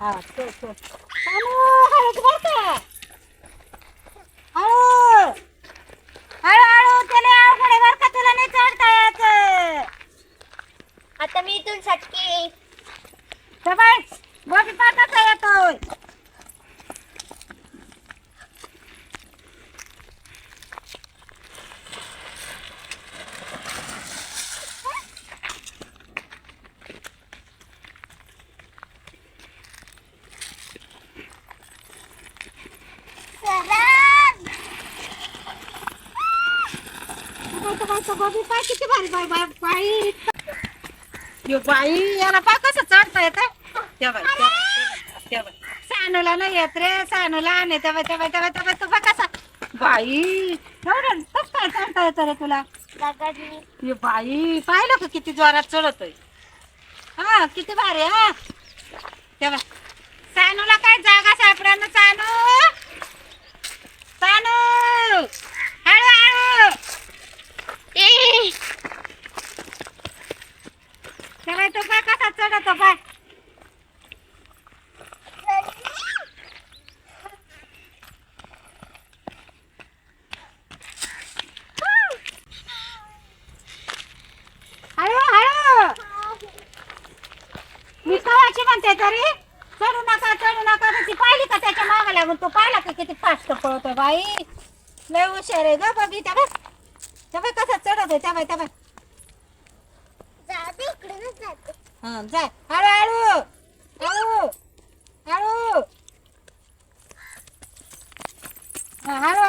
हा चल चल हळूच बरं हळू हळूहळू त्याला अवघड आहे बरं का तुला नाही चढता यायचं आता मी इथून सटके बाय बघी पाहता येतोय बघी पाय किती भारी बाय बाय बाई यो बाई याला पाय कसं चढता येत सानूला नाही येत रे सानूला आणि तेव्हा तेव्हा तेव्हा तेव्हा तुझा कसा बाई एवढं कसं काय चढता येतं रे तुला ये बाई पाहिलं का किती जोरात चढतोय हा किती भारी हा तेव्हा सानूला काय जागा सापडा ना सानू सानू हळू हळू तेव्हा तो पाय कसा चढतो पाय हळू हळू मी कवाची म्हणते तरी चढू नका ती पाहिली का त्याच्या मागे लागून तो पाहिला का किती फास्ट पळतोय बाई लय हुशार आहे ग बघी तेव्हा कसा चढतोय तेव्हा हा जाय हळू हळू हळू हळू हळू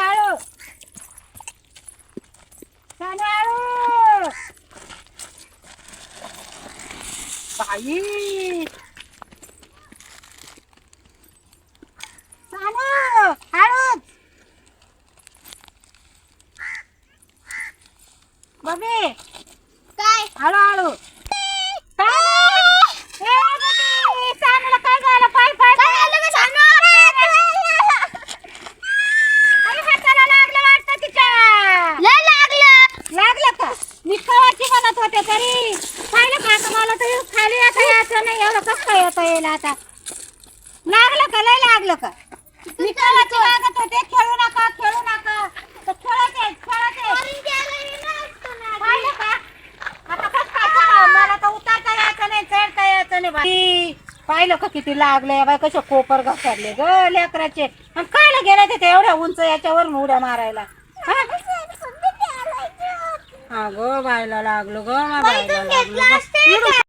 हळू हळू बाई सानू हळूच बबी काय हळू सानूला काय झालं पाय पाय अरे हाताला लागलं वाटतं तिच्या लागलं का मी कवाची म्हणत होते तरी पाहिलं का आता मला तर खाली आता यायचं नाही एवढं कसं काय येता येईल आता लागलं का लय लागलं का मी कवाची मागत होते खेळू नका तर खेळायचे पाहिलं का आता कसं काय करावं? मला तर उतरता यायचं नाही चढता यायचं नाही बाई पाहिलं का किती लागले बाई कसे कोपर घसरले ग लेकराचे आणि कायला गेले ते एवढ्या उंच याच्यावरून उड्या मारायला हा गो बायला लागलो ग बायला लागलो